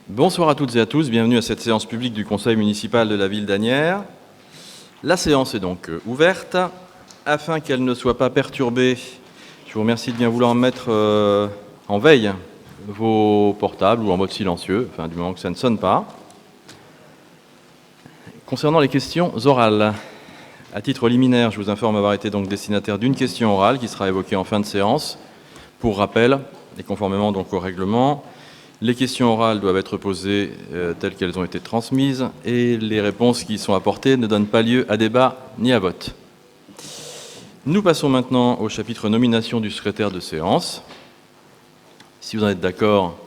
Bonsoir à toutes et à tous, bienvenue à cette séance publique du Conseil municipal de la ville d'Asnières. La séance est donc ouverte. Afin qu'elle ne soit pas perturbée, je vous remercie de bien vouloir mettre en veille vos portables ou en mode silencieux, enfin du moment que ça ne sonne pas. Concernant les questions orales, à titre liminaire, je vous informe avoir été donc destinataire d'une question orale qui sera évoquée en fin de séance. Pour rappel, et conformément donc au règlement, les questions orales doivent être posées telles qu'elles ont été transmises et les réponses qui y sont apportées ne donnent pas lieu à débat ni à vote. Nous passons maintenant au chapitre nomination du secrétaire de séance. Si vous en êtes d'accord,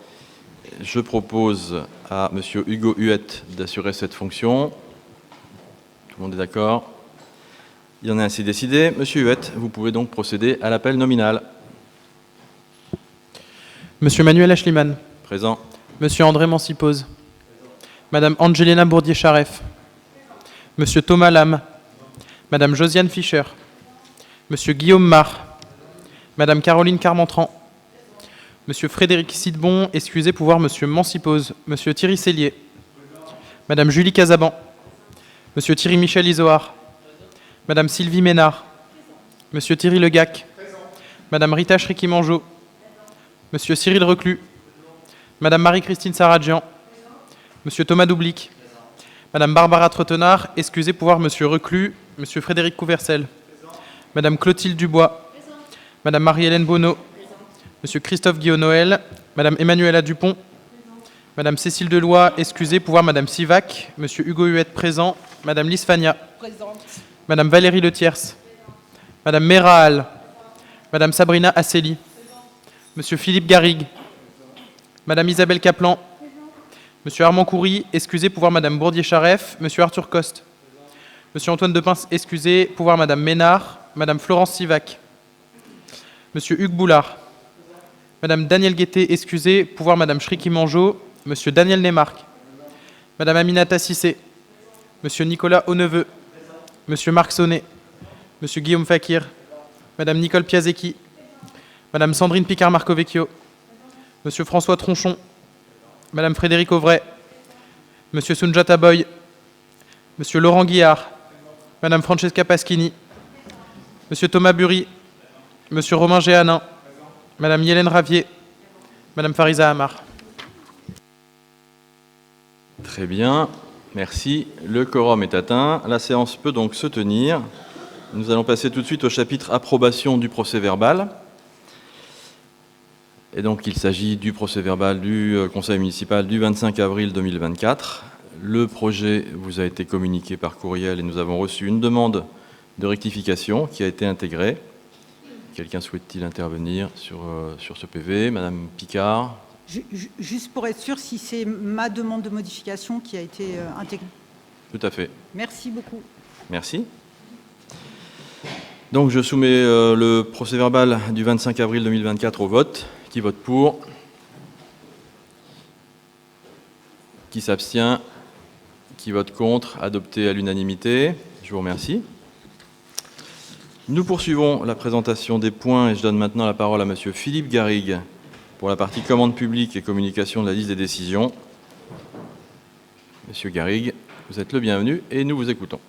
je propose à M. Hugo Huette d'assurer cette fonction. Tout le monde est d'accord? Il en est ainsi décidé. Monsieur Huette, vous pouvez donc procéder à l'appel nominal. Monsieur Manuel Achliman. Présent. Monsieur André Mancipose. Madame Angelina Bourdier-Charef. Monsieur Thomas Lam. Madame Josiane Fischer. Monsieur Guillaume Mar. Madame Caroline Carmentran. Monsieur Frédéric Sidbon, excusez pour voir Monsieur Mancipose. Monsieur Thierry Sellier. Madame Julie Casaban. Monsieur Thierry Michel Isoard. Madame Sylvie Ménard. Monsieur Thierry Legac. Madame Rita Chriki-Mangeot. Monsieur Cyril Reclus. Madame Marie-Christine Saradjian. Monsieur Thomas Doublic. Madame Barbara Trottenard, excusez pour voir Monsieur Reclus. Monsieur Frédéric Couvercel. Madame Clotilde Dubois. Madame Marie-Hélène Bonneau. Monsieur Christophe Guillaume-Noël. Madame Emmanuela Dupont. Madame Cécile Deloy, excusez pour voir Madame Sivac. Monsieur Hugo Huette présent. Madame Lise Fagna. Présente. Madame Valérie Letiers. Madame Mera Hall. Madame Sabrina Asseli. Monsieur Philippe Garrigue. Madame Isabelle Kaplan. Monsieur Armand Coury, excusez pour voir Madame Bourdier-Charef. Monsieur Arthur Coste. Monsieur Antoine Depince, excusez pour voir Madame Ménard. Madame Florence Sivac. Monsieur Hugues Boulard. Madame Danielle Guettet, excusez pour voir Madame Chriki-Mangeot. Monsieur Daniel Nemarque. Madame Aminata Cissé. Monsieur Nicolas Auneveux. Monsieur Marc Sonnet. Monsieur Guillaume Fakir. Madame Nicole Piasecki. Madame Sandrine Picard-Marcovecchio. Monsieur François Tronchon. Madame Frédéric Auvray. Monsieur Sunjata Boy. Monsieur Laurent Guillard. Madame Francesca Paschini. Monsieur Thomas Bury. Monsieur Romain Géanin. Madame Hélène Ravier. Madame Fariza Hamar. Très bien, merci. Le quorum est atteint. La séance peut donc se tenir. Nous allons passer tout de suite au chapitre approbation du procès-verbal. Et donc, il s'agit du procès-verbal du Conseil municipal du 25 avril 2024. Le projet vous a été communiqué par courriel et nous avons reçu une demande de rectification qui a été intégrée. Quelqu'un souhaite-t-il intervenir sur ce PV? Madame Picard. Juste pour être sûr, si c'est ma demande de modification qui a été intégrée. Tout à fait. Merci beaucoup. Merci. Donc, je soumets le procès-verbal du 25 avril 2024 au vote. Qui vote pour? Qui s'abstient? Qui vote contre? Adopté à l'unanimité. Je vous remercie. Nous poursuivons la présentation des points et je donne maintenant la parole à Monsieur Philippe Garrigue pour la partie commande publique et communication de la liste des décisions. Monsieur Garrigue, vous êtes le bienvenu et nous vous écoutons.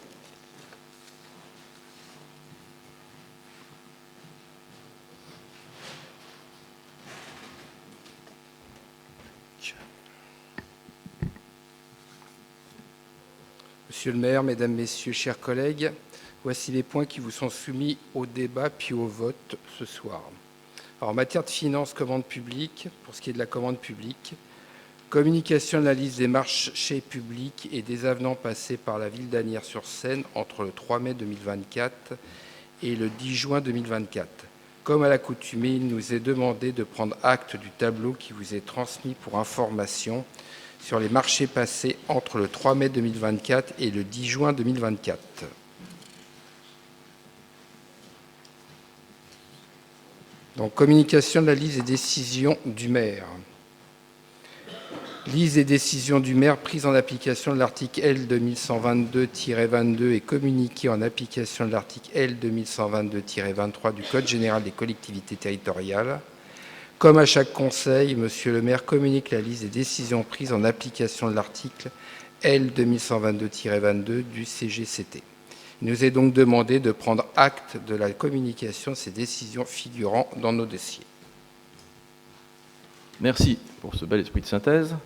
Monsieur le maire, mesdames, messieurs, chers collègues, voici les points qui vous sont soumis au débat puis au vote ce soir. Alors, en matière de finances, commande publique, pour ce qui est de la commande publique, communication de la liste des marchés publics et des avenants passés par la ville d'Asnières-sur-Seine entre le 3 mai 2024 et le 10 juin 2024. Comme à l'accoutumée, il nous est demandé de prendre acte du tableau qui vous est transmis pour information sur les marchés passés entre le 3 mai 2024 et le 10 juin 2024. Donc, communication de la liste des décisions du maire. Liste des décisions du maire prises en application de l'article L. 2122-22 et communiquées en application de l'article L. 2122-23 du Code général des collectivités territoriales. Comme à chaque conseil, Monsieur le maire communique la liste des décisions prises en application de l'article L. 2122-22 du CGCT. Il nous est donc demandé de prendre acte de la communication de ces décisions figurant dans nos dossiers. Merci pour ce bel esprit de synthèse.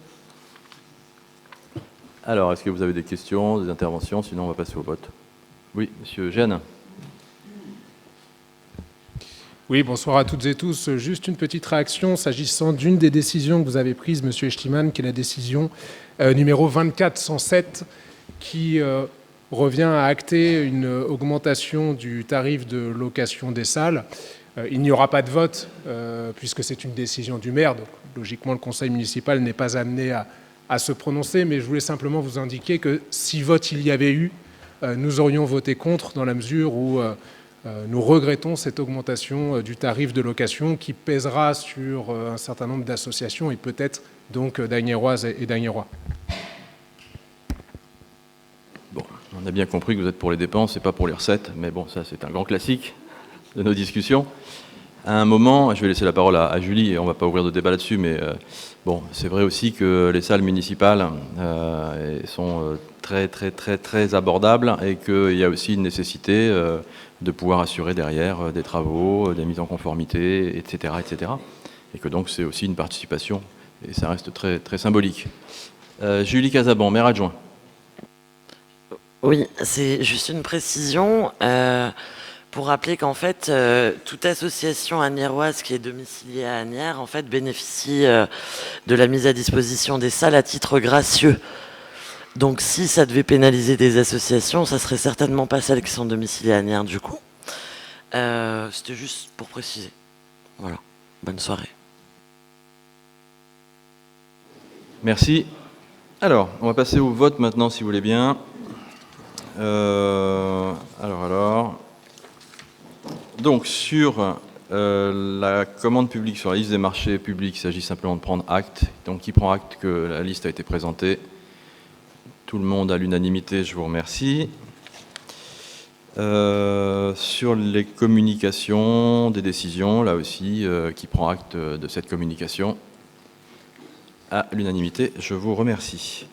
Alors, est-ce que vous avez des questions, des interventions? Sinon, on va passer au vote. Oui, Monsieur Gênes. Oui, bonsoir à toutes et tous. Juste une petite réaction s'agissant d'une des décisions que vous avez prises, Monsieur Echtiman, qui est la décision numéro 2407, qui revient à acter une augmentation du tarif de location des salles. Il n'y aura pas de vote, puisque c'est une décision du maire, donc logiquement le conseil municipal n'est pas amené à se prononcer, mais je voulais simplement vous indiquer que si vote il y avait eu, nous aurions voté contre dans la mesure où nous regrettons cette augmentation du tarif de location qui pèsera sur un certain nombre d'associations et peut-être donc d'Agnéroises et d'Agnérois. Bon, on a bien compris que vous êtes pour les dépenses et pas pour les recettes, mais bon, ça c'est un grand classique de nos discussions. À un moment, je vais laisser la parole à Julie et on ne va pas ouvrir de débat là-dessus, mais bon, c'est vrai aussi que les salles municipales sont très abordables et qu'il y a aussi une nécessité de pouvoir assurer derrière des travaux, des mises en conformité, etc., etc. Et que donc c'est aussi une participation et ça reste très symbolique. Julie Casabon, maire adjoint. Oui, c'est juste une précision. Pour rappeler qu'en fait, toute association agnéroise qui est domiciliée à Agnières, en fait, bénéficie de la mise à disposition des salles à titre gracieux. Donc, si ça devait pénaliser des associations, ça serait certainement pas celles qui sont domiciliées à Agnières, du coup. C'était juste pour préciser. Voilà. Bonne soirée. Merci. Alors, on va passer au vote maintenant, si vous voulez bien. Donc, sur la commande publique, sur la liste des marchés publics, il s'agit simplement de prendre acte. Donc, qui prend acte que la liste a été présentée? Tout le monde à l'unanimité, je vous remercie. Sur les communications des décisions, là aussi, qui prend acte de cette communication? À l'unanimité, je vous remercie.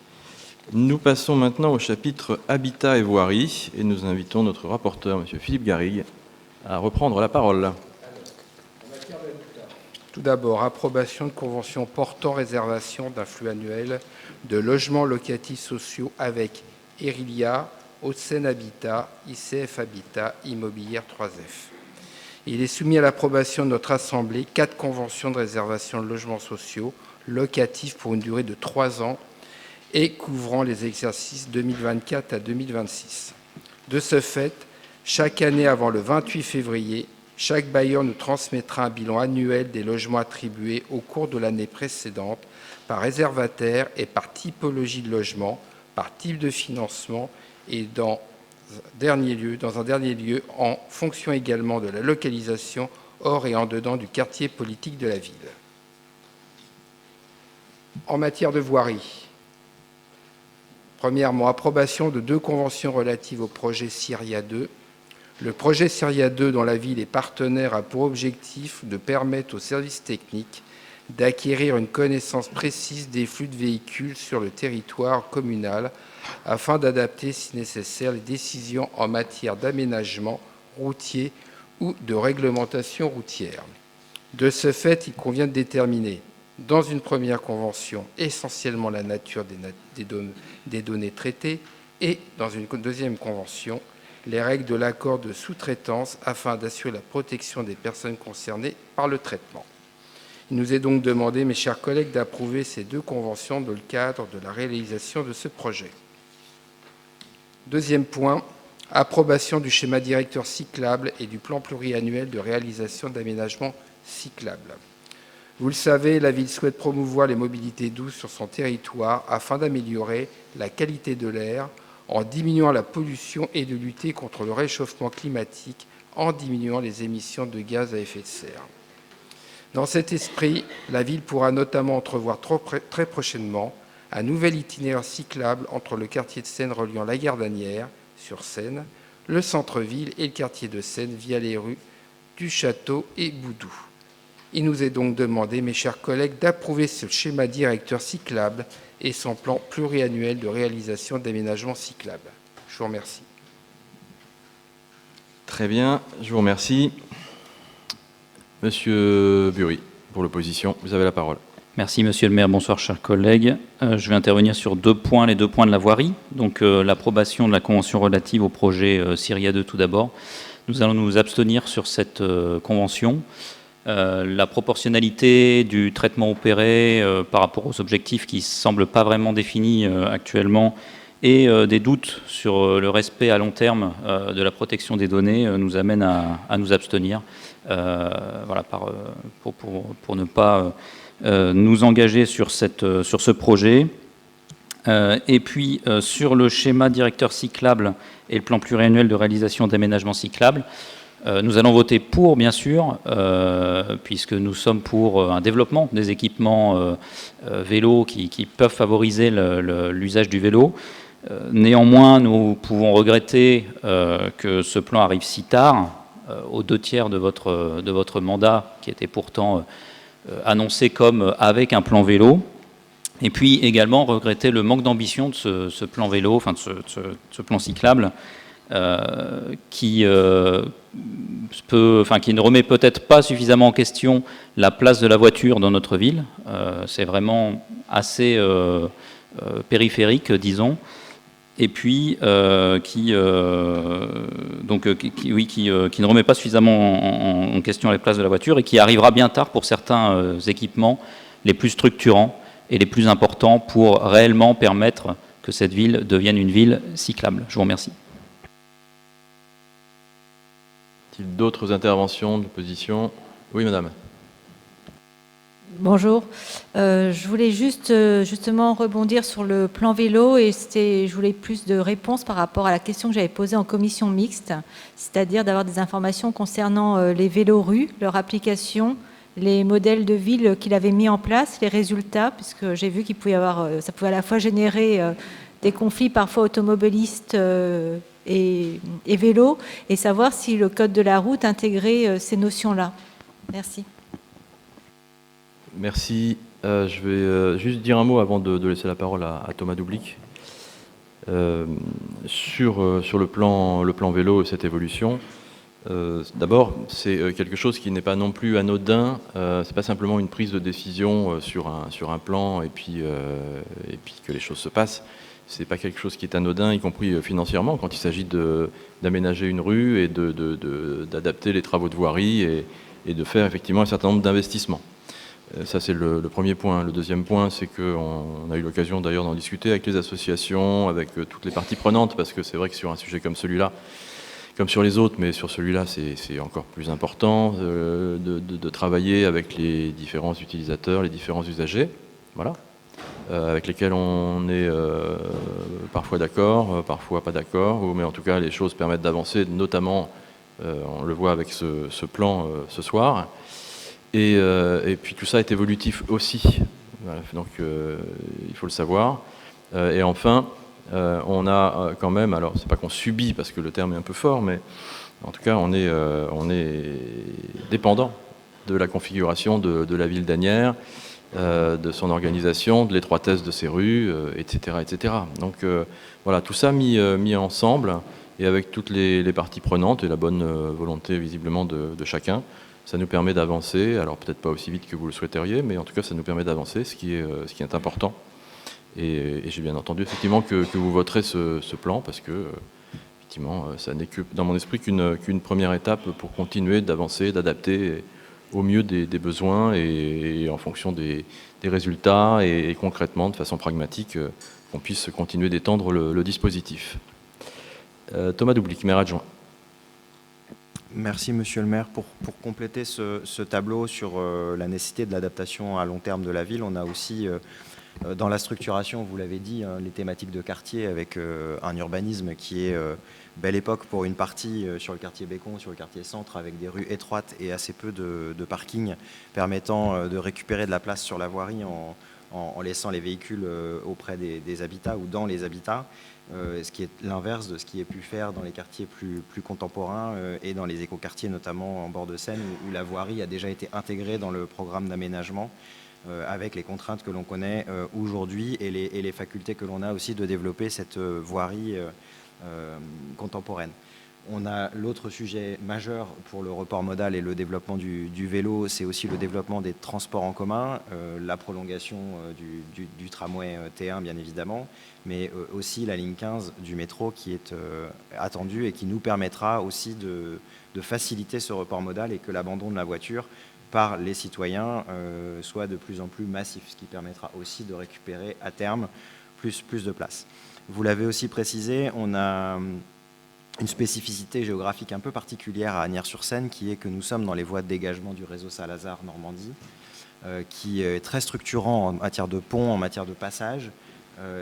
Nous passons maintenant au chapitre Habitat et Voirie et nous invitons notre rapporteur, M. Philippe Garrigue, à reprendre la parole. Tout d'abord, approbation de convention portant réservation d'un flux annuel de logements locatifs sociaux avec Erilia, Hauts-de-Seine Habitat, ICF Habitat, Immobilière 3F. Il est soumis à l'approbation de notre Assemblée 4 conventions de réservation de logements sociaux locatifs pour une durée de 3 ans et couvrant les exercices 2024 à 2026. De ce fait, chaque année avant le 28 février, chaque bailleur nous transmettra un bilan annuel des logements attribués au cours de l'année précédente par réservataire et par typologie de logement, par type de financement et dans un dernier lieu, en fonction également de la localisation hors et en dedans du quartier politique de la ville. En matière de voirie, premièrement, approbation de 2 conventions relatives au projet Syria 2. Le projet Syria 2, dont la ville est partenaire, a pour objectif de permettre aux services techniques d'acquérir une connaissance précise des flux de véhicules sur le territoire communal afin d'adapter, si nécessaire, les décisions en matière d'aménagement routier ou de réglementation routière. De ce fait, il convient de déterminer, dans une première convention, essentiellement la nature des données traitées et, dans une deuxième convention, les règles de l'accord de sous-traitance afin d'assurer la protection des personnes concernées par le traitement. Il nous est donc demandé, mes chers collègues, d'approuver ces 2 conventions dans le cadre de la réalisation de ce projet. Deuxième point, approbation du schéma directeur cyclable et du plan pluriannuel de réalisation d'aménagements cyclables. Vous le savez, la ville souhaite promouvoir les mobilités douces sur son territoire afin d'améliorer la qualité de l'air en diminuant la pollution et de lutter contre le réchauffement climatique en diminuant les émissions de gaz à effet de serre. Dans cet esprit, la ville pourra notamment entrevoir très prochainement un nouvel itinéraire cyclable entre le quartier de Seine reliant la gare d'Asnières, sur Seine, le centre-ville et le quartier de Seine via les rues du Château et Boudou. Il nous est donc demandé, mes chers collègues, d'approuver ce schéma directeur cyclable et son plan pluriannuel de réalisation d'aménagements cyclables. Je vous remercie. Très bien, je vous remercie. Monsieur Bury, pour l'opposition, vous avez la parole. Merci Monsieur le maire, bonsoir chers collègues. Je vais intervenir sur deux points, les 2 points de la voirie. Donc l'approbation de la convention relative au projet Syria 2 tout d'abord. Nous allons nous abstenir sur cette convention. La proportionnalité du traitement opéré par rapport aux objectifs qui ne semblent pas vraiment définis actuellement et des doutes sur le respect à long terme de la protection des données nous amènent à nous abstenir voilà, pour ne pas nous engager sur ce projet. Et puis sur le schéma directeur cyclable et le plan pluriannuel de réalisation d'aménagements cyclables, nous allons voter pour, bien sûr, puisque nous sommes pour un développement des équipements vélos qui peuvent favoriser l'usage du vélo. Néanmoins, nous pouvons regretter que ce plan arrive si tard, aux 2/3 de votre mandat, qui était pourtant annoncé comme avec un plan vélo. Et puis également regretter le manque d'ambition de ce plan vélo, enfin de ce plan cyclable, qui ne remet peut-être pas suffisamment en question la place de la voiture dans notre ville. C'est vraiment assez périphérique, disons. Et puis qui ne remet pas suffisamment en question la place de la voiture et qui arrivera bien tard pour certains équipements les plus structurants et les plus importants pour réellement permettre que cette ville devienne une ville cyclable. Je vous remercie. Y a-t-il d'autres interventions de l'opposition? Oui, madame. Bonjour. Je voulais justement rebondir sur le plan vélo et je voulais plus de réponses par rapport à la question que j'avais posée en commission mixte, c'est-à-dire d'avoir des informations concernant les vélos-rues, leur application, les modèles de ville qu'il avait mis en place, les résultats, puisque j'ai vu qu'il pouvait y avoir, ça pouvait à la fois générer des conflits parfois automobilistes et vélos, et savoir si le code de la route intégrait ces notions-là. Merci. Merci. Je vais juste dire un mot avant de laisser la parole à Thomas Doublic. Sur le plan vélo et cette évolution, d'abord, c'est quelque chose qui n'est pas non plus anodin. C'est pas simplement une prise de décision sur un plan et puis que les choses se passent. C'est pas quelque chose qui est anodin, y compris financièrement, quand il s'agit d'aménager une rue et d'adapter les travaux de voirie et de faire effectivement un certain nombre d'investissements. Ça, c'est le premier point. Le deuxième point, c'est qu'on a eu l'occasion d'ailleurs d'en discuter avec les associations, avec toutes les parties prenantes, parce que c'est vrai que sur un sujet comme celui-là, comme sur les autres, mais sur celui-là, c'est encore plus important de travailler avec les différents utilisateurs, les différents usagers, voilà, avec lesquels on est parfois d'accord, parfois pas d'accord, mais en tout cas, les choses permettent d'avancer, notamment, on le voit avec ce plan ce soir. Et puis tout ça est évolutif aussi, voilà, donc il faut le savoir. Et enfin, on a quand même, alors c'est pas qu'on subit parce que le terme est un peu fort, mais en tout cas on est dépendant de la configuration de la ville d'Asnières, de son organisation, de l'étroitesse de ses rues, etc., etc. Donc voilà, tout ça mis ensemble et avec toutes les parties prenantes et la bonne volonté visiblement de chacun. Ça nous permet d'avancer, alors peut-être pas aussi vite que vous le souhaiteriez, mais en tout cas ça nous permet d'avancer, ce qui est important. Et j'ai bien entendu effectivement que vous voterez ce plan, parce que effectivement ça n'est que dans mon esprit qu'une première étape pour continuer d'avancer, d'adapter au mieux des besoins et en fonction des résultats et concrètement, de façon pragmatique, qu'on puisse continuer d'étendre le dispositif. Thomas Doublic, maire adjoint. Merci Monsieur le maire. Pour compléter ce tableau sur la nécessité de l'adaptation à long terme de la ville, on a aussi dans la structuration, vous l'avez dit, les thématiques de quartier avec un urbanisme qui est belle époque pour une partie sur le quartier Bécon, sur le quartier Centre, avec des rues étroites et assez peu de parking permettant de récupérer de la place sur la voirie en laissant les véhicules auprès des habitats ou dans les habitats, ce qui est l'inverse de ce qui est pu faire dans les quartiers plus contemporains et dans les écoquartiers, notamment en bord de Seine, où la voirie a déjà été intégrée dans le programme d'aménagement avec les contraintes que l'on connaît aujourd'hui et les facultés que l'on a aussi de développer cette voirie contemporaine. On a l'autre sujet majeur pour le report modal et le développement du vélo, c'est aussi le développement des transports en commun, la prolongation du tramway T1 bien évidemment, mais aussi la ligne 15 du métro qui est attendue et qui nous permettra aussi de faciliter ce report modal et que l'abandon de la voiture par les citoyens soit de plus en plus massif, ce qui permettra aussi de récupérer à terme plus de place. Vous l'avez aussi précisé, on a une spécificité géographique un peu particulière à Asnières-sur-Seine, qui est que nous sommes dans les voies de dégagement du réseau Saint-Lazare Normandie, qui est très structurant en matière de ponts, en matière de passage,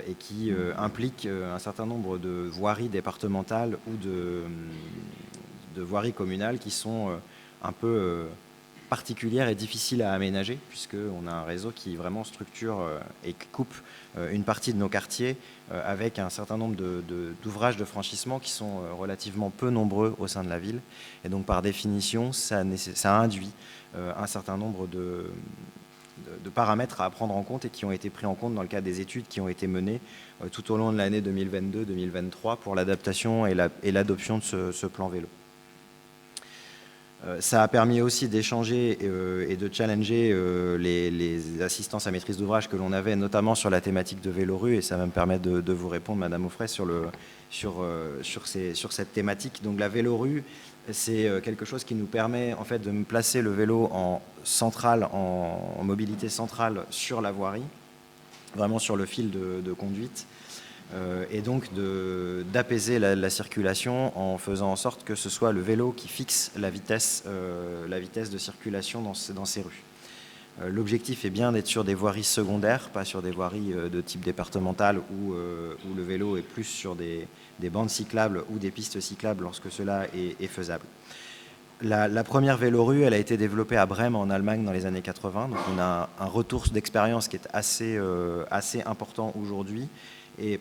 et qui implique un certain nombre de voiries départementales ou de voiries communales qui sont un peu particulières et difficiles à aménager, puisqu'on a un réseau qui vraiment structure et coupe une partie de nos quartiers avec un certain nombre d'ouvrages de franchissement qui sont relativement peu nombreux au sein de la ville. Et donc, par définition, ça induit un certain nombre de paramètres à prendre en compte et qui ont été pris en compte dans le cadre des études qui ont été menées tout au long de l'année 2022-2023 pour l'adaptation et l'adoption de ce plan vélo. Ça a permis aussi d'échanger et de challenger les assistances à maîtrise d'ouvrage que l'on avait, notamment sur la thématique de Vélorue, et ça va me permettre de vous répondre, Madame Auffray, sur cette thématique. Donc la Vélorue, c'est quelque chose qui nous permet en fait de placer le vélo en mobilité centrale sur la voirie, vraiment sur le fil de conduite. Et donc d'apaiser la circulation en faisant en sorte que ce soit le vélo qui fixe la vitesse de circulation dans ces rues. L'objectif est bien d'être sur des voiries secondaires, pas sur des voiries de type départemental où le vélo est plus sur des bandes cyclables ou des pistes cyclables lorsque cela est faisable. La première vélorue, elle a été développée à Brême en Allemagne dans les années 80, donc on a un retour d'expérience qui est assez important aujourd'hui. Et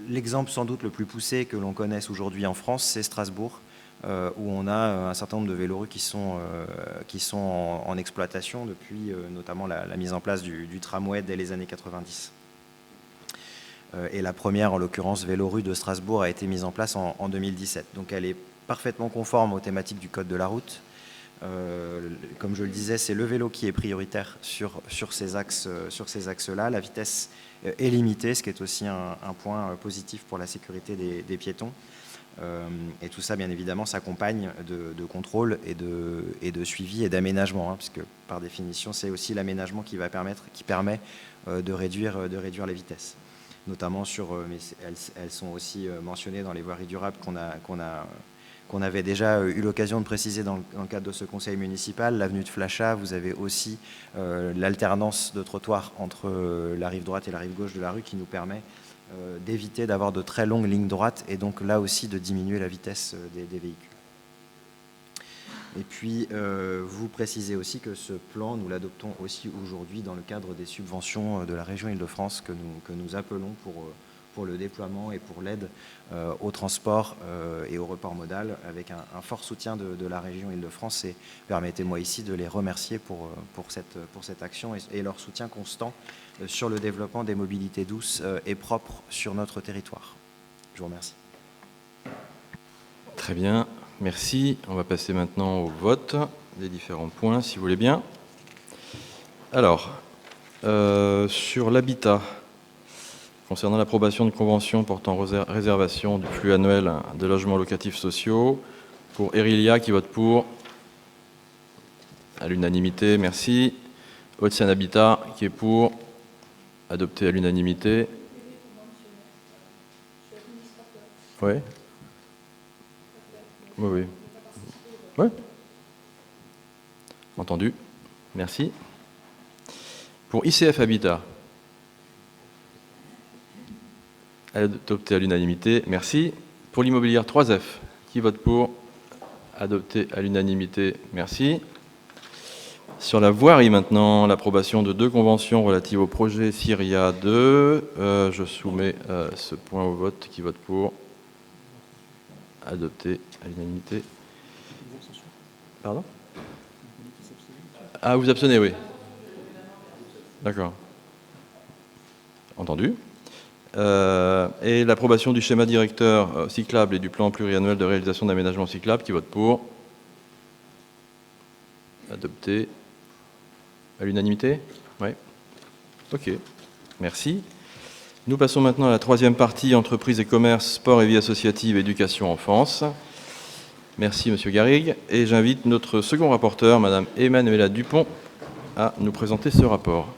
l'exemple sans doute le plus poussé que l'on connaisse aujourd'hui en France, c'est Strasbourg, où on a un certain nombre de vélorues qui sont en exploitation depuis notamment la mise en place du tramway dès les années 90. Et la première, en l'occurrence, vélorue de Strasbourg a été mise en place en 2017. Donc elle est parfaitement conforme aux thématiques du Code de la route. Comme je le disais, c'est le vélo qui est prioritaire sur ces axes-là. La vitesse est limitée, ce qui est aussi un point positif pour la sécurité des piétons. Et tout ça, bien évidemment, s'accompagne de contrôle et de suivi et d'aménagement, puisque par définition, c'est aussi l'aménagement qui permet de réduire les vitesses. Notamment mais elles sont aussi mentionnées dans les voiries durables qu'on avait déjà eu l'occasion de préciser dans le cadre de ce conseil municipal. L'avenue de Flachat, vous avez aussi l'alternance de trottoirs entre la rive droite et la rive gauche de la rue qui nous permet d'éviter d'avoir de très longues lignes droites et donc là aussi de diminuer la vitesse des véhicules. Et puis, vous précisez aussi que ce plan, nous l'adoptons aussi aujourd'hui dans le cadre des subventions de la région Île-de-France que nous appelons pour le déploiement et pour l'aide au transport et au report modal, avec un fort soutien de la région Île-de-France. Et permettez-moi ici de les remercier pour cette action et leur soutien constant sur le développement des mobilités douces et propres sur notre territoire. Je vous remercie. Très bien, merci. On va passer maintenant au vote des différents points, si vous voulez bien. Alors, sur l'habitat, concernant l'approbation de convention portant réservation du flux annuel de logements locatifs sociaux, pour Erilia qui vote pour, à l'unanimité, merci. Haute-Seine Habitat qui est pour, adopté à l'unanimité. Oui. Oui. Oui. Entendu. Merci. Pour ICF Habitat, adopté à l'unanimité. Merci. Pour l'immobilière 3F, qui vote pour? Adopté à l'unanimité, merci. Sur la voirie maintenant, l'approbation de 2 conventions relatives au projet Syria 2. Je soumets ce point au vote. Qui vote pour? Adopté à l'unanimité. Pardon? Ah, vous abstenez, oui. D'accord. Entendu. Et l'approbation du schéma directeur cyclable et du plan pluriannuel de réalisation d'aménagement cyclable. Qui vote pour? Adopté. À l'unanimité? Oui. Ok. Merci. Nous passons maintenant à la 3e partie, entreprises et commerce, sport et vie associative, éducation, enfance. Merci, Monsieur Garrigue. Et j'invite notre second rapporteur, Madame Emmanuela Dupont, à nous présenter ce rapport.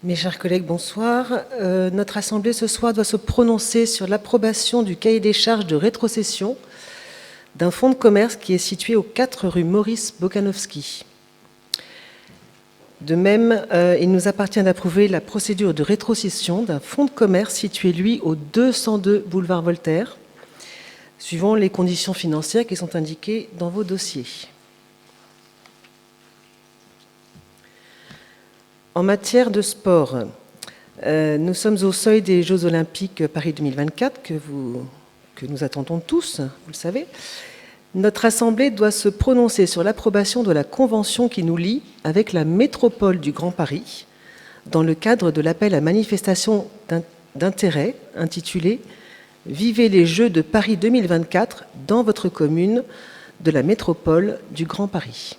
Mes chers collègues, bonsoir. Notre Assemblée ce soir doit se prononcer sur l'approbation du cahier des charges de rétrocession d'un fonds de commerce qui est situé aux 4 rue Maurice Bokanowski. De même, il nous appartient d'approuver la procédure de rétrocession d'un fonds de commerce situé, lui, au 202 boulevard Voltaire, suivant les conditions financières qui sont indiquées dans vos dossiers. En matière de sport, nous sommes au seuil des Jeux Olympiques Paris 2024 que nous attendons tous, vous le savez. Notre Assemblée doit se prononcer sur l'approbation de la convention qui nous lie avec la métropole du Grand Paris dans le cadre de l'appel à manifestation d'intérêt intitulé « Vivez les Jeux de Paris 2024 dans votre commune de la métropole du Grand Paris ».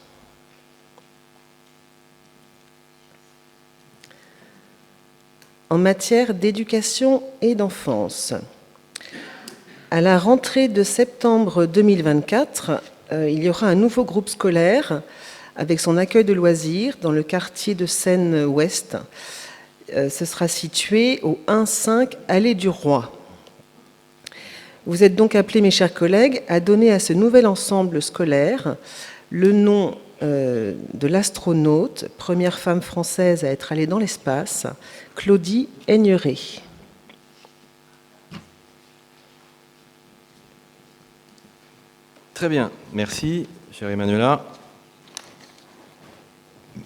En matière d'éducation et d'enfance, à la rentrée de septembre 2024, il y aura un nouveau groupe scolaire avec son accueil de loisirs dans le quartier de Seine-Ouest. Ce sera situé au 1-5 Allée du Roi. Vous êtes donc appelés, mes chers collègues, à donner à ce nouvel ensemble scolaire le nom de l'astronaute, première femme française à être allée dans l'espace, Claudie Aigneret. Très bien, merci, chère Emmanuela.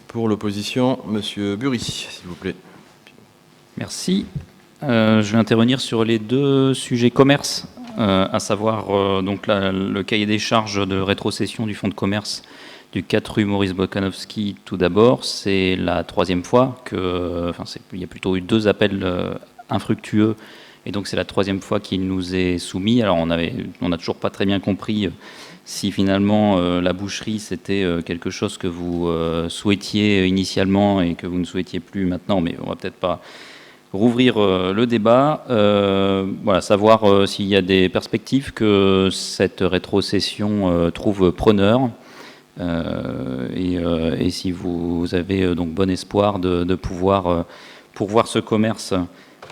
Pour l'opposition, Monsieur Bury, s'il vous plaît. Merci. Je vais intervenir sur les 2 sujets commerce, à savoir donc le cahier des charges de rétrocession du fonds de commerce du 4 rue Maurice Bokanowski. Tout d'abord, c'est la 3e fois que, il y a plutôt eu 2 appels infructueux, et donc c'est la 3e fois qu'il nous est soumis. Alors on n'a toujours pas très bien compris si finalement la boucherie c'était quelque chose que vous souhaitiez initialement et que vous ne souhaitiez plus maintenant, mais on va peut-être pas rouvrir le débat. Voilà, savoir s'il y a des perspectives que cette rétrocession trouve preneur. Et si vous avez donc bon espoir de pouvoir pourvoir ce commerce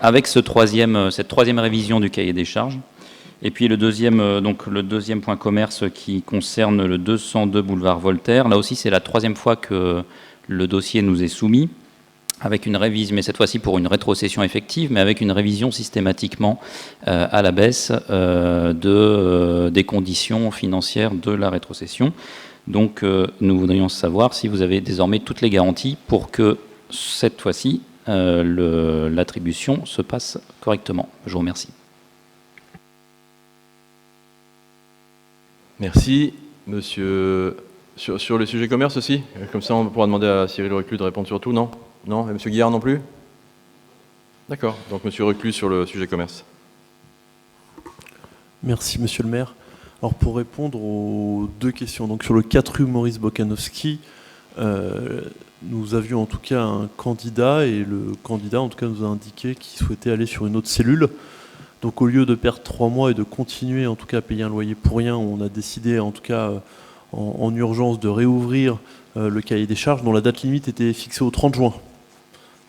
avec cette 3e révision du cahier des charges. Et puis le deuxième point commerce qui concerne le 202 boulevard Voltaire. Là aussi, c'est la 3e fois que le dossier nous est soumis, avec une révision, mais cette fois-ci pour une rétrocession effective, mais avec une révision systématiquement à la baisse des conditions financières de la rétrocession. Donc nous voudrions savoir si vous avez désormais toutes les garanties pour que cette fois-ci l'attribution se passe correctement. Je vous remercie. Merci, monsieur. Sur le sujet commerce aussi? Comme ça, on pourra demander à Cyril Reclus de répondre sur tout, non? Non? Et monsieur Guillard non plus? D'accord. Donc monsieur Reclus sur le sujet commerce. Merci, monsieur le maire. Alors pour répondre aux 2 questions, donc sur le 4 rue Maurice Bokanowski, nous avions en tout cas un candidat et le candidat en tout cas nous a indiqué qu'il souhaitait aller sur une autre cellule. Donc au lieu de perdre 3 mois et de continuer en tout cas à payer un loyer pour rien, on a décidé en tout cas en urgence de réouvrir le cahier des charges dont la date limite était fixée au 30 juin.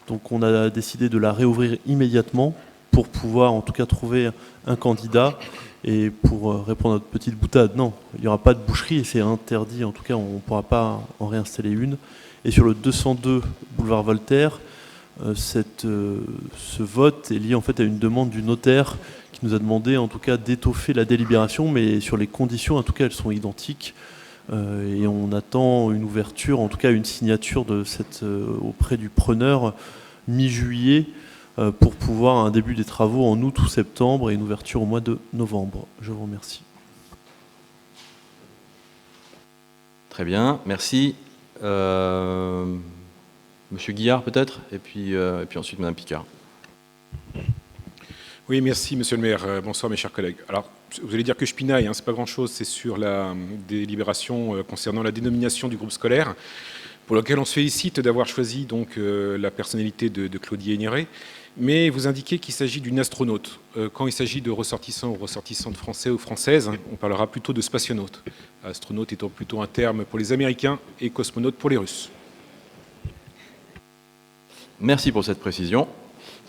Donc on a décidé de la réouvrir immédiatement pour pouvoir en tout cas trouver un candidat Et pour répondre à votre petite boutade, non, il n'y aura pas de boucherie et c'est interdit. En tout cas, on ne pourra pas en réinstaller une. Et sur le 202 boulevard Voltaire, ce vote est lié en fait à une demande du notaire qui nous a demandé en tout cas d'étoffer la délibération, mais sur les conditions, en tout cas, elles sont identiques. Et on attend une ouverture, en tout cas une signature de auprès du preneur mi-juillet pour pouvoir un début des travaux en août ou septembre et une ouverture au mois de novembre. Je vous remercie. Très bien, merci. Monsieur Guillard peut-être, et puis ensuite Madame Picard. Oui, merci Monsieur le maire. Bonsoir mes chers collègues. Alors, vous allez dire que je pinaille, hein, c'est pas grand-chose, c'est sur la délibération concernant la dénomination du groupe scolaire, pour lequel on se félicite d'avoir choisi donc la personnalité de Claudie Aigneret, mais vous indiquez qu'il s'agit d'une astronaute. Quand il s'agit de ressortissants ou ressortissantes français ou françaises, on parlera plutôt de spationaute. Astronaute étant plutôt un terme pour les Américains et cosmonaute pour les Russes. Merci pour cette précision.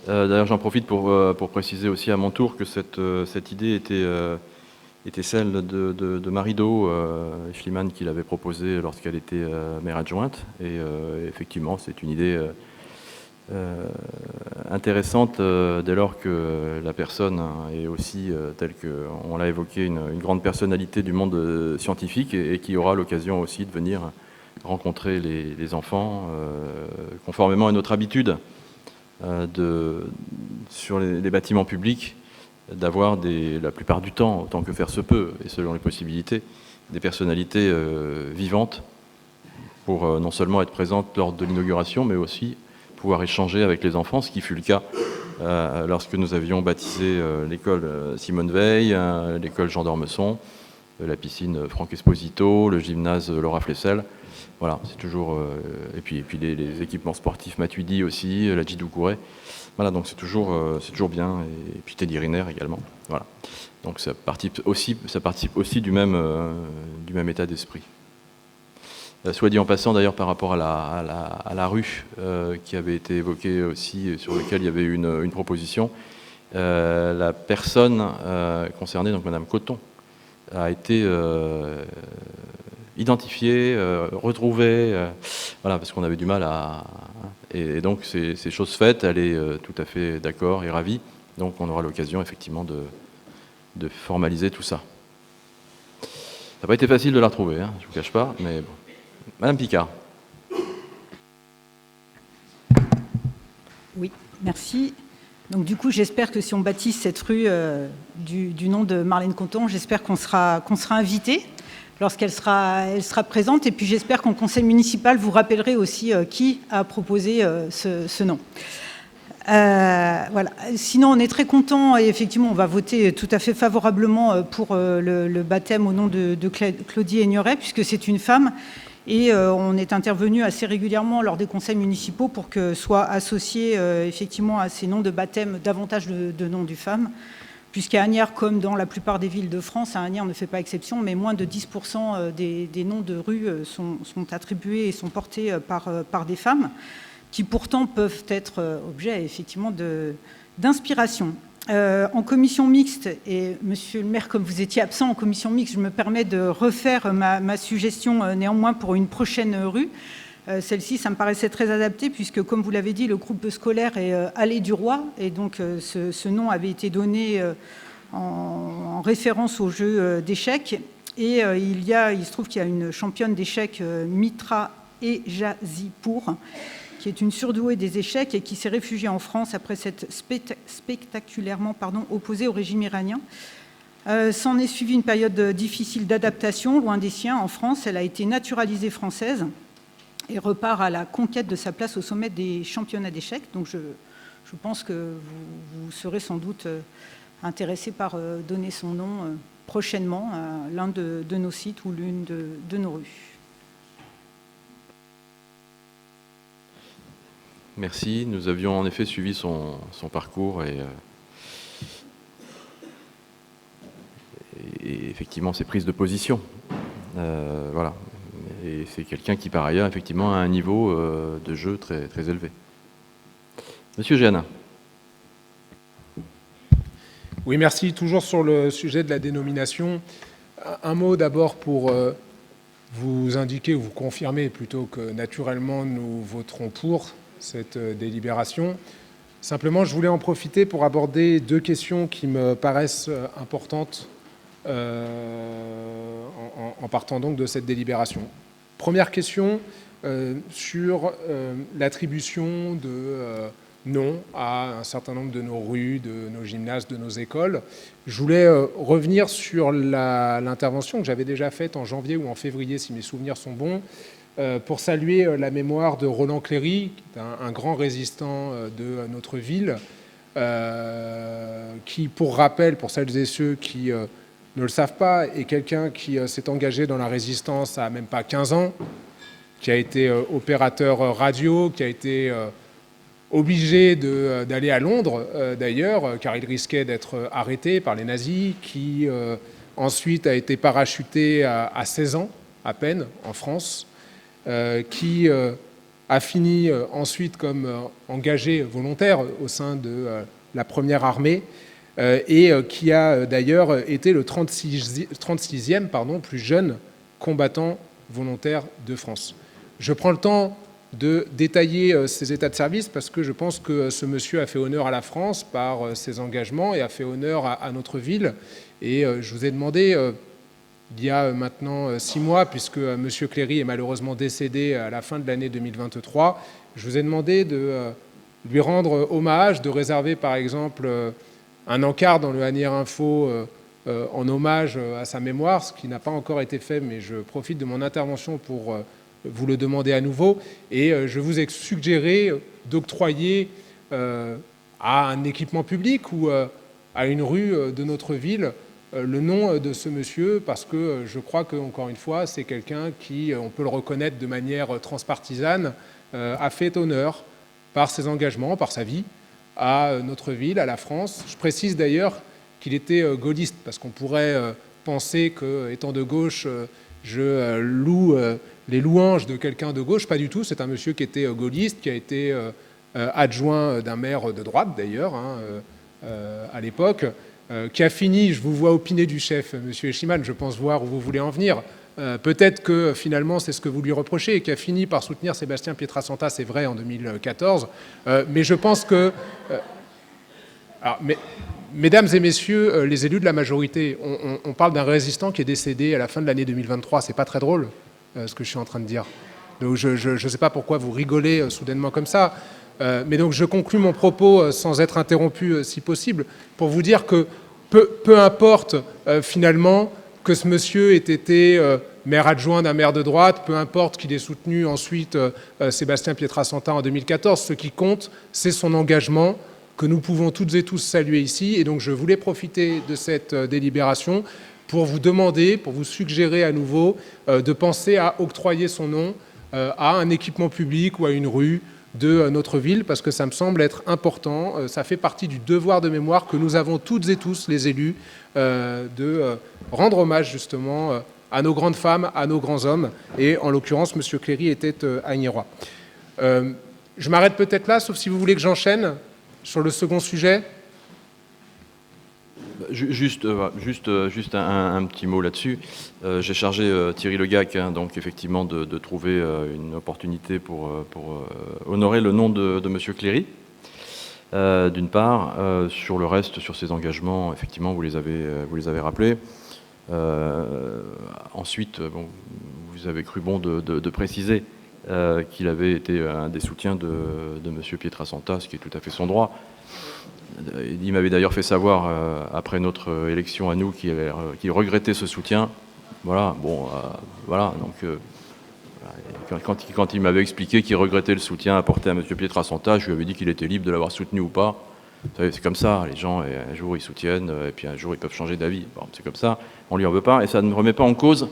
D'ailleurs, j'en profite pour préciser aussi à mon tour que cette idée était celle de Marie-Do Schliemann qui l'avait proposée lorsqu'elle était maire adjointe. Et effectivement, c'est une idée intéressante dès lors que la personne est aussi, telle qu'on l'a évoqué, une grande personnalité du monde scientifique et qui aura l'occasion aussi de venir rencontrer les enfants, conformément à notre habitude sur les bâtiments publics, d'avoir la plupart du temps, autant que faire se peut, et selon les possibilités, des personnalités vivantes pour non seulement être présentes lors de l'inauguration, mais aussi pouvoir échanger avec les enfants, ce qui fut le cas lorsque nous avions baptisé l'école Simone Veil, l'école Jean d'Ormesson, la piscine Franck Esposito, le gymnase Laura Flessel. Voilà, c'est toujours... et puis les équipements sportifs Matuidi aussi, la Djidou Kouré. Voilà, donc c'est toujours bien. Et puis Teddy Riner également. Voilà. Donc ça participe aussi du même état d'esprit. Soit dit en passant d'ailleurs par rapport à la rue qui avait été évoquée aussi, sur laquelle il y avait eu une proposition, la personne concernée, donc Madame Coton, a été identifiée, retrouvée, voilà, parce qu'on avait du mal à... Et donc c'est chose faite, elle est tout à fait d'accord et ravie, donc on aura l'occasion effectivement de formaliser tout ça. Ça n'a pas été facile de la retrouver, hein, je ne vous cache pas, mais bon. Madame Picard. Oui, merci. Donc du coup, j'espère que si on baptise cette rue du nom de Marlène Conton, j'espère qu'on sera invité lorsqu'elle sera présente. Et puis j'espère qu'en conseil municipal, vous rappellerez aussi qui a proposé ce nom. Voilà. Sinon, on est très content et effectivement, on va voter tout à fait favorablement pour le baptême au nom de Claudie Aigneret, puisque c'est une femme. Et on est intervenu assez régulièrement lors des conseils municipaux pour que soient associés effectivement à ces noms de baptême davantage de noms de femmes, puisqu'à Asnières, comme dans la plupart des villes de France, à Asnières ne fait pas exception, mais moins de 10% des noms de rues sont attribués et sont portés par des femmes, qui pourtant peuvent être objet effectivement d'inspiration. En commission mixte, et monsieur le maire, comme vous étiez absent en commission mixte, je me permets de refaire ma suggestion néanmoins pour une prochaine rue. Celle-ci, ça me paraissait très adapté puisque, comme vous l'avez dit, le groupe scolaire est Allée du Roi, et donc ce nom avait été donné en référence au jeu d'échecs. Et il se trouve qu'il y a une championne d'échecs, Mitra Ejazipour, qui est une surdouée des échecs et qui s'est réfugiée en France après s'être spectaculairement opposée au régime iranien. S'en est suivi une période difficile d'adaptation, loin des siens. En France, elle a été naturalisée française et repart à la conquête de sa place au sommet des championnats d'échecs. Donc je pense que vous serez sans doute intéressé par donner son nom prochainement à l'un de nos sites ou l'une de nos rues. Merci. Nous avions en effet suivi son parcours et effectivement ses prises de position. Voilà. Et c'est quelqu'un qui, par ailleurs, effectivement, a un niveau de jeu très, très élevé. Monsieur Géanin. Oui, merci. Toujours sur le sujet de la dénomination. Un mot d'abord pour vous indiquer ou vous confirmer plutôt que naturellement nous voterons pour cette délibération. Simplement, je voulais en profiter pour aborder deux questions qui me paraissent importantes en partant donc de cette délibération. Première question sur l'attribution de noms à un certain nombre de nos rues, de nos gymnases, de nos écoles. Je voulais revenir sur l'intervention que j'avais déjà faite en janvier ou en février, si mes souvenirs sont bons, pour saluer la mémoire de Roland Cléry, qui est un grand résistant de notre ville, qui, pour rappel, pour celles et ceux qui ne le savent pas, est quelqu'un qui s'est engagé dans la résistance à même pas 15 ans, qui a été opérateur radio, qui a été obligé d'aller à Londres, d'ailleurs, car il risquait d'être arrêté par les nazis, qui ensuite a été parachuté à 16 ans, à peine, en France, qui a fini ensuite comme engagé volontaire au sein de la première armée, et qui a d'ailleurs été le 36e plus jeune combattant volontaire de France. Je prends le temps de détailler ses états de service parce que je pense que ce monsieur a fait honneur à la France par ses engagements et a fait honneur à notre ville. Et je vous ai demandé, il y a maintenant 6 mois, puisque monsieur Cléry est malheureusement décédé à la fin de l'année 2023, je vous ai demandé de lui rendre hommage, de réserver par exemple un encart dans le Asnières Info en hommage à sa mémoire, ce qui n'a pas encore été fait, mais je profite de mon intervention pour vous le demander à nouveau. Et je vous ai suggéré d'octroyer à un équipement public ou à une rue de notre ville le nom de ce monsieur, parce que je crois qu'encore une fois, c'est quelqu'un qui, on peut le reconnaître de manière transpartisane, a fait honneur par ses engagements, par sa vie, à notre ville, à la France. Je précise d'ailleurs qu'il était gaulliste, parce qu'on pourrait penser qu'étant de gauche, je loue les louanges de quelqu'un de gauche. Pas du tout, c'est un monsieur qui était gaulliste, qui a été adjoint d'un maire de droite d'ailleurs, à l'époque, qui a fini, je vous vois opiner du chef, monsieur Aeschlimann, je pense voir où vous voulez en venir. Peut-être que finalement c'est ce que vous lui reprochez, et qui a fini par soutenir Sébastien Pietrasanta, c'est vrai, en 2014. Mais je pense que... Alors, mesdames et messieurs les élus de la majorité, on parle d'un résistant qui est décédé à la fin de l'année 2023. C'est pas très drôle, ce que je suis en train de dire. Donc je ne sais pas pourquoi vous rigolez soudainement comme ça. Mais donc je conclus mon propos sans être interrompu si possible, pour vous dire que peu importe finalement que ce monsieur ait été maire adjoint d'un maire de droite, peu importe qu'il ait soutenu ensuite Sébastien Pietrasanta en 2014, ce qui compte, c'est son engagement que nous pouvons toutes et tous saluer ici. Et donc je voulais profiter de cette délibération pour vous demander, pour vous suggérer à nouveau de penser à octroyer son nom à un équipement public ou à une rue de notre ville, parce que ça me semble être important. Ça fait partie du devoir de mémoire que nous avons toutes et tous, les élus, de rendre hommage justement à nos grandes femmes, à nos grands hommes. Et en l'occurrence, M. Cléry était agnérois. Je m'arrête peut-être là, sauf si vous voulez que j'enchaîne sur le second sujet. Juste un petit mot là-dessus. J'ai chargé Thierry Legac, donc effectivement, de trouver une opportunité pour honorer le nom de M. Cléry. D'une part, sur le reste, sur ses engagements, effectivement, vous les avez rappelés. Ensuite, bon, vous avez cru bon de préciser qu'il avait été un des soutiens de M. Pietrasanta, ce qui est tout à fait son droit. Il m'avait d'ailleurs fait savoir, après notre élection à nous, qu'il regrettait ce soutien. Voilà, bon, voilà, donc quand il m'avait expliqué qu'il regrettait le soutien apporté à M. Pietrasanta, je lui avais dit qu'il était libre de l'avoir soutenu ou pas. Vous savez, c'est comme ça, les gens, un jour ils soutiennent, et puis un jour ils peuvent changer d'avis. Bon, c'est comme ça, on lui en veut pas, et ça ne remet pas en cause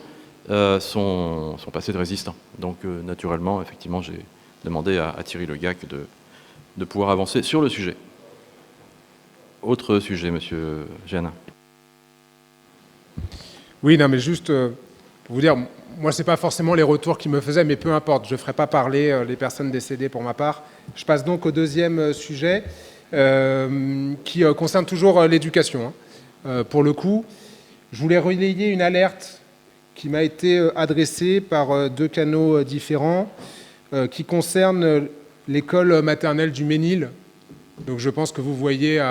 son passé de résistant. Donc naturellement, effectivement, j'ai demandé à Thierry Legac de pouvoir avancer sur le sujet. Autre sujet, monsieur Jeannin. Oui, non, mais juste pour vous dire, moi, ce n'est pas forcément les retours qu'il me faisait, mais peu importe, je ne ferai pas parler les personnes décédées pour ma part. Je passe donc au deuxième sujet, qui concerne toujours l'éducation. pour le coup. Je voulais relayer une alerte qui m'a été adressée par 2 canaux différents qui concerne l'école maternelle du Ménil. Donc je pense que vous voyez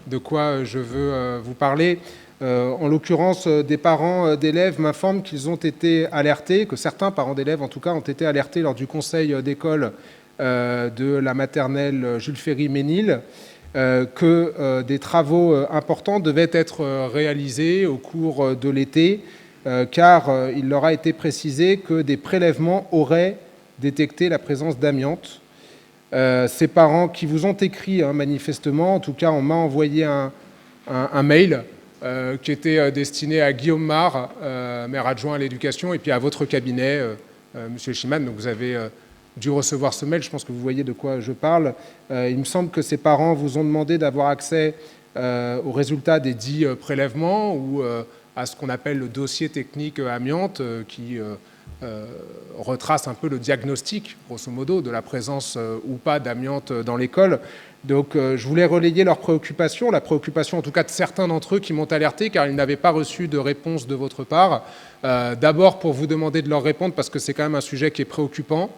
de quoi je veux vous parler. En l'occurrence, des parents d'élèves m'informent qu'ils ont été alertés, que certains parents d'élèves en tout cas ont été alertés lors du conseil d'école de la maternelle Jules Ferry-Ménil, que des travaux importants devaient être réalisés au cours de l'été, car il leur a été précisé que des prélèvements auraient détecté la présence d'amiante. Ces parents qui vous ont écrit manifestement, en tout cas on m'a envoyé un mail qui était destiné à Guillaume Mar, maire adjoint à l'éducation, et puis à votre cabinet, Monsieur Echtliman. Donc vous avez dû recevoir ce mail, je pense que vous voyez de quoi je parle. Il me semble que ces parents vous ont demandé d'avoir accès aux résultats des 10 prélèvements ou à ce qu'on appelle le dossier technique amiante qui retrace un peu le diagnostic, grosso modo, de la présence ou pas d'amiante dans l'école. Donc je voulais relayer leurs préoccupations, la préoccupation en tout cas de certains d'entre eux qui m'ont alerté car ils n'avaient pas reçu de réponse de votre part. D'abord pour vous demander de leur répondre parce que c'est quand même un sujet qui est préoccupant.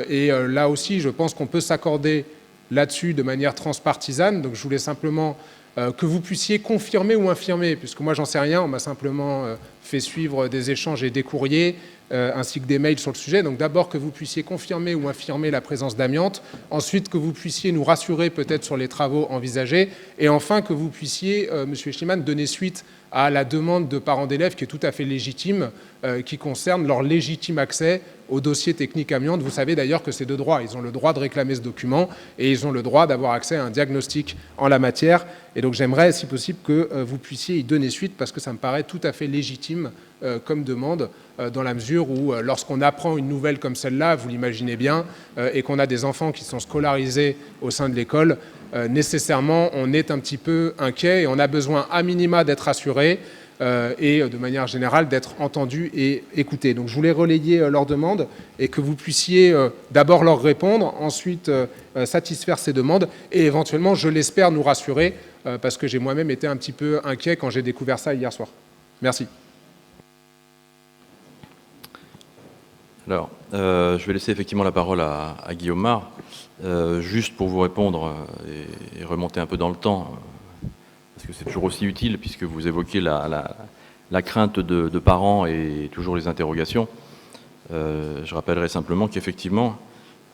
Et là aussi, je pense qu'on peut s'accorder là-dessus de manière transpartisane. Donc je voulais simplement que vous puissiez confirmer ou infirmer, puisque moi j'en sais rien, on m'a simplement fait suivre des échanges et des courriers, ainsi que des mails sur le sujet. Donc d'abord que vous puissiez confirmer ou infirmer la présence d'amiante, ensuite que vous puissiez nous rassurer peut-être sur les travaux envisagés, et enfin que vous puissiez, Monsieur Echtliman, donner suite à la demande de parents d'élèves qui est tout à fait légitime, qui concerne leur légitime accès au dossier technique amiante. Vous savez d'ailleurs que c'est de droit. Ils ont le droit de réclamer ce document et ils ont le droit d'avoir accès à un diagnostic en la matière. Et donc j'aimerais, si possible, que vous puissiez y donner suite parce que ça me paraît tout à fait légitime comme demande dans la mesure où lorsqu'on apprend une nouvelle comme celle-là, vous l'imaginez bien, et qu'on a des enfants qui sont scolarisés au sein de l'école, nécessairement on est un petit peu inquiet et on a besoin à minima d'être assuré et de manière générale d'être entendu et écouté. Donc je voulais relayer leur demande et que vous puissiez d'abord leur répondre, ensuite satisfaire ces demandes et éventuellement, je l'espère, nous rassurer parce que j'ai moi-même été un petit peu inquiet quand j'ai découvert ça hier soir. Merci. Alors, je vais laisser effectivement la parole à Guillaume Mar. Juste pour vous répondre et remonter un peu dans le temps, parce que c'est toujours aussi utile, puisque vous évoquez la crainte de parents et toujours les interrogations. Je rappellerai simplement qu'effectivement,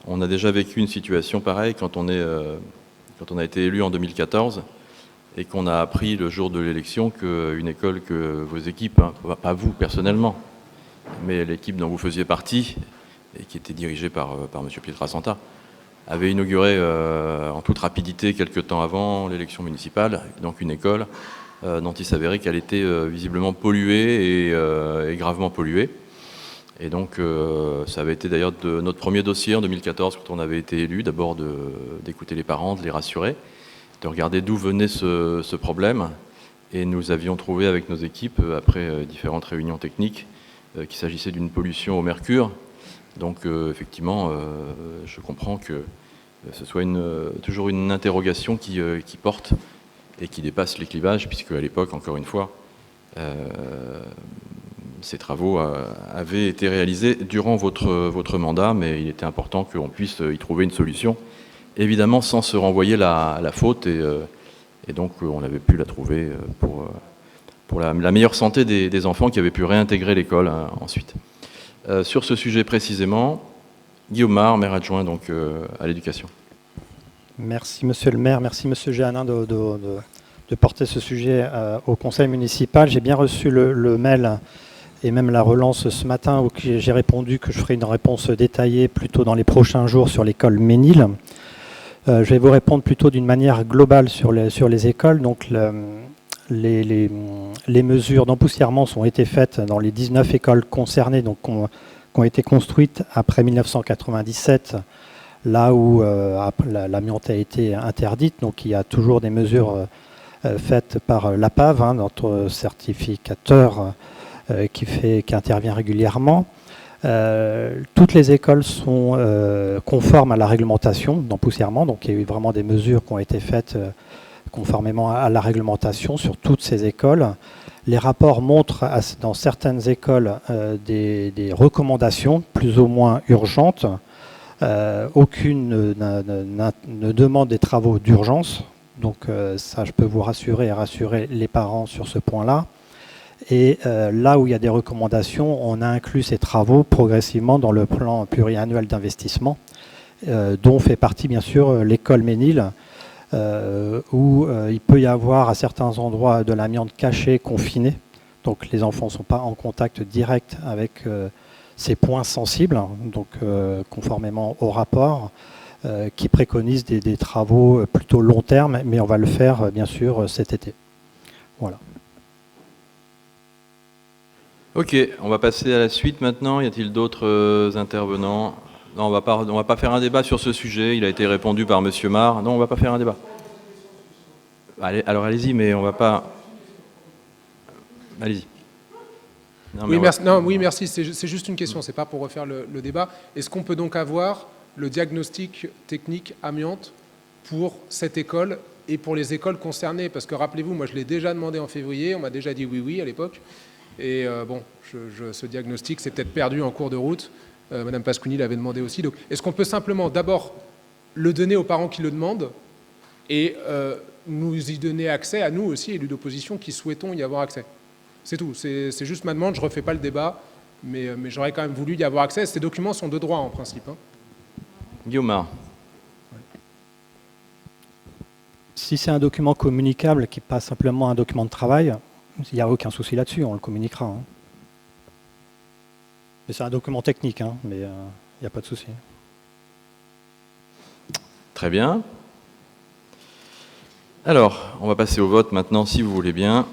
on a déjà vécu une situation pareille quand on a été élu en 2014 et qu'on a appris le jour de l'élection qu'une école que vos équipes, pas vous personnellement, mais l'équipe dont vous faisiez partie, et qui était dirigée par M. Pietrasanta, avait inauguré en toute rapidité quelques temps avant l'élection municipale, donc une école dont il s'avérait qu'elle était visiblement polluée et gravement polluée. Et donc ça avait été d'ailleurs notre premier dossier en 2014 quand on avait été élu, d'abord d'écouter les parents, de les rassurer, de regarder d'où venait ce problème. Et nous avions trouvé avec nos équipes, après différentes réunions techniques, qu'il s'agissait d'une pollution au mercure. Donc effectivement, je comprends que ce soit toujours une interrogation qui porte et qui dépasse les clivages, puisque à l'époque, encore une fois, ces travaux avaient été réalisés durant votre mandat, mais il était important qu'on puisse y trouver une solution, évidemment sans se renvoyer la faute, et donc on avait pu la trouver pour la meilleure santé des enfants qui avaient pu réintégrer l'école ensuite. Sur ce sujet précisément, Guillaume Mar, maire adjoint donc, à l'éducation. Merci Monsieur le maire, merci Monsieur Jeannin de porter ce sujet au conseil municipal. J'ai bien reçu le mail et même la relance ce matin où j'ai répondu que je ferai une réponse détaillée plutôt dans les prochains jours sur l'école Ménil. Je vais vous répondre plutôt d'une manière globale sur les écoles. Donc les mesures d'empoussièrement ont été faites dans les 19 écoles concernées, donc qui ont été construites après 1997, là où l'amiante a été interdite. Donc il y a toujours des mesures faites par l'APAV, notre certificateur qui intervient régulièrement. Toutes les écoles sont conformes à la réglementation d'empoussièrement, donc il y a eu vraiment des mesures qui ont été faites conformément à la réglementation sur toutes ces écoles. Les rapports montrent dans certaines écoles des recommandations plus ou moins urgentes. Aucune ne demande des travaux d'urgence. Donc ça, je peux vous rassurer et rassurer les parents sur ce point-là. Et là où il y a des recommandations, on a inclus ces travaux progressivement dans le plan pluriannuel d'investissement, dont fait partie bien sûr l'école Ménil, où il peut y avoir à certains endroits de l'amiante cachée, confinée. Donc les enfants ne sont pas en contact direct avec ces points sensibles, donc conformément au rapport, qui préconise des travaux plutôt long terme, mais on va le faire bien sûr cet été. Voilà. Ok, on va passer à la suite maintenant. Y a-t-il d'autres intervenants? Non, on va pas faire un débat sur ce sujet. Il a été répondu par Monsieur Mar. Non, on va pas faire un débat. Allez, alors allez-y, mais on va pas. Allez-y. Oui, merci. C'est juste une question. C'est pas pour refaire le débat. Est-ce qu'on peut donc avoir le diagnostic technique amiante pour cette école et pour les écoles concernées? Parce que rappelez-vous, moi je l'ai déjà demandé en février. On m'a déjà dit oui à l'époque. Et bon, ce diagnostic s'est peut-être perdu en cours de route. Madame Pasquini l'avait demandé aussi. Donc, est-ce qu'on peut simplement d'abord le donner aux parents qui le demandent et nous y donner accès à nous aussi, élus d'opposition, qui souhaitons y avoir accès? C'est tout. C'est juste ma demande. Je ne refais pas le débat, mais j'aurais quand même voulu y avoir accès. Ces documents sont de droit en principe. Hein. Guillaume. Si c'est un document communicable qui n'est pas simplement un document de travail, il n'y a aucun souci là-dessus, on le communiquera. Hein. Mais c'est un document technique, hein, mais il n'y a pas de souci. Très bien. Alors, on va passer au vote maintenant, si vous voulez bien.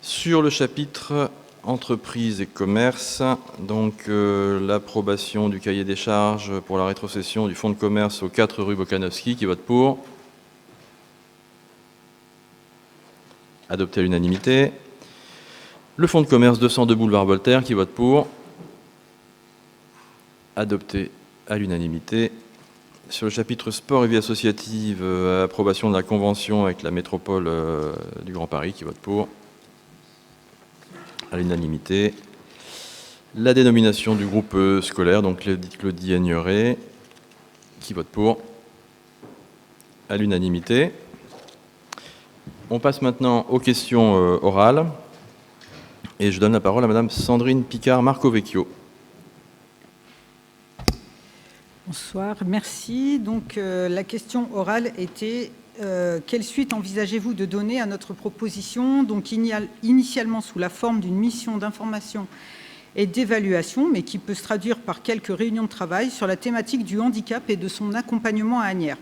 Sur le chapitre entreprise et commerce, donc l'approbation du cahier des charges pour la rétrocession du fonds de commerce aux 4 rue Bokanowski, qui vote pour. Adopté à l'unanimité. Le fonds de commerce 202 boulevard Voltaire, qui vote pour. Adopté à l'unanimité. Sur le chapitre sport et vie associative, approbation de la convention avec la métropole du Grand Paris, qui vote pour. À l'unanimité. La dénomination du groupe scolaire, donc Claudie Aigneret, qui vote pour. À l'unanimité. On passe maintenant aux questions orales. Et je donne la parole à Madame Sandrine Picard-Marcovecchio. Bonsoir, merci. Donc la question orale était quelle suite envisagez-vous de donner à notre proposition, donc initialement sous la forme d'une mission d'information et d'évaluation, mais qui peut se traduire par quelques réunions de travail sur la thématique du handicap et de son accompagnement à Asnières.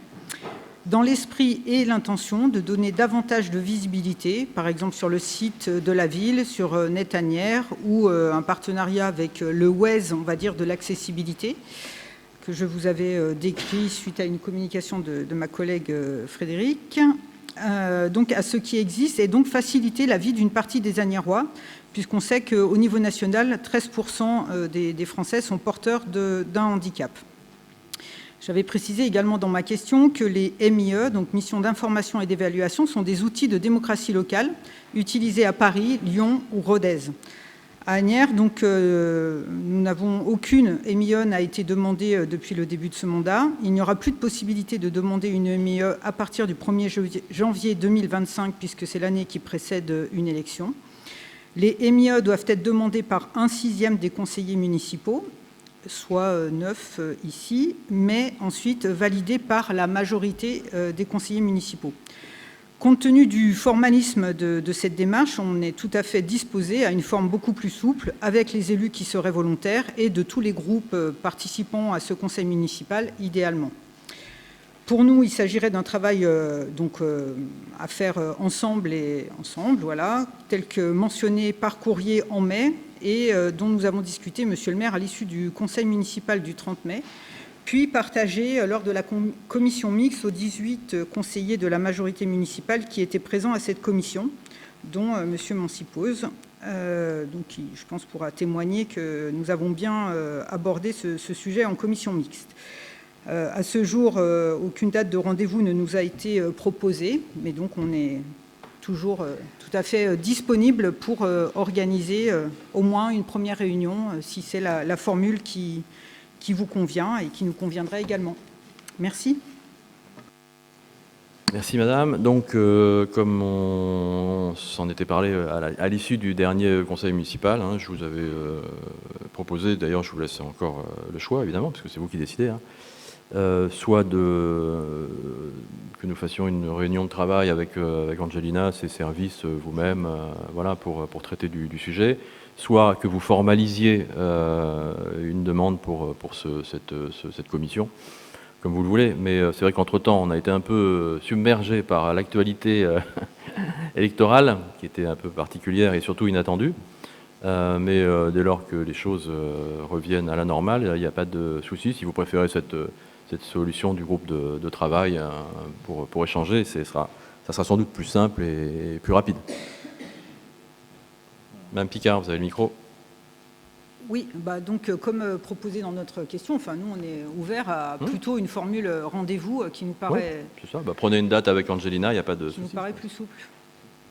Dans l'esprit et l'intention de donner davantage de visibilité, par exemple sur le site de la ville, sur Net Asnières, ou un partenariat avec le WES, on va dire, de l'accessibilité, que je vous avais décrit suite à une communication de ma collègue Frédéric, donc à ce qui existe, et donc faciliter la vie d'une partie des Asniérois, puisqu'on sait qu'au niveau national, 13% des Français sont porteurs d'un handicap. J'avais précisé également dans ma question que les MIE, donc missions d'information et d'évaluation, sont des outils de démocratie locale utilisés à Paris, Lyon ou Rodez. À Asnières, donc, nous n'avons aucune MIE n'a été demandée depuis le début de ce mandat. Il n'y aura plus de possibilité de demander une MIE à partir du 1er janvier 2025, puisque c'est l'année qui précède une élection. Les MIE doivent être demandées par 1/6 des conseillers municipaux, soit 9 ici, mais ensuite validées par la majorité des conseillers municipaux. Compte tenu du formalisme de cette démarche, on est tout à fait disposé à une forme beaucoup plus souple avec les élus qui seraient volontaires et de tous les groupes participants à ce conseil municipal, idéalement. Pour nous, il s'agirait d'un travail à faire ensemble, voilà, tel que mentionné par courrier en mai et dont nous avons discuté, Monsieur le maire, à l'issue du conseil municipal du 30 mai, puis partagé lors de la commission mixte aux 18 conseillers de la majorité municipale qui étaient présents à cette commission, dont M. Mancipose, donc qui, je pense, pourra témoigner que nous avons bien abordé ce sujet en commission mixte. À ce jour, aucune date de rendez-vous ne nous a été proposée, mais donc on est toujours tout à fait disponible pour organiser au moins une première réunion, si c'est la formule qui vous convient et qui nous conviendrait également. Merci. Merci madame. Donc comme on s'en était parlé à l'issue du dernier conseil municipal, je vous avais proposé, d'ailleurs je vous laisse encore le choix évidemment, parce que c'est vous qui décidez, soit que nous fassions une réunion de travail avec Angelina, ses services, vous-même, voilà, pour traiter du sujet, soit que vous formalisiez une demande pour cette commission, comme vous le voulez. Mais c'est vrai qu'entre-temps, on a été un peu submergé par l'actualité électorale, qui était un peu particulière et surtout inattendue. Mais dès lors que les choses reviennent à la normale, il n'y a pas de souci. Si vous préférez cette solution du groupe de travail pour échanger, ça sera sans doute plus simple et plus rapide. Madame Picard, vous avez le micro. Oui, donc comme proposé dans notre question, nous on est ouvert à plutôt une formule rendez-vous qui nous paraît... Oui, c'est ça. Prenez une date avec Angelina, il n'y a pas de souci. Qui nous paraît plus souple.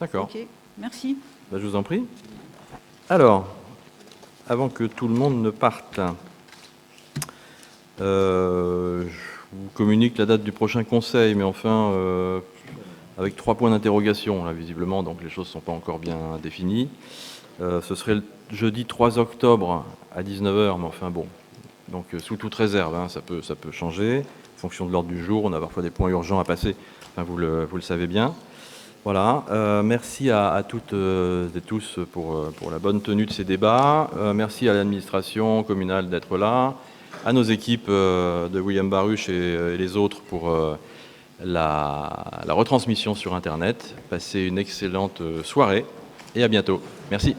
D'accord. Ok, merci. Je vous en prie. Alors, avant que tout le monde ne parte, je vous communique la date du prochain conseil, mais enfin, avec 3 points d'interrogation, là, visiblement, donc les choses ne sont pas encore bien définies. Ce serait le jeudi 3 octobre à 19h, mais enfin bon, donc sous toute réserve, ça peut changer, en fonction de l'ordre du jour, on a parfois des points urgents à passer, vous le savez bien. Voilà, merci à toutes et tous pour la bonne tenue de ces débats. Merci à l'administration communale d'être là, à nos équipes de William Baruch et les autres pour la retransmission sur Internet. Passez une excellente soirée et à bientôt. Merci.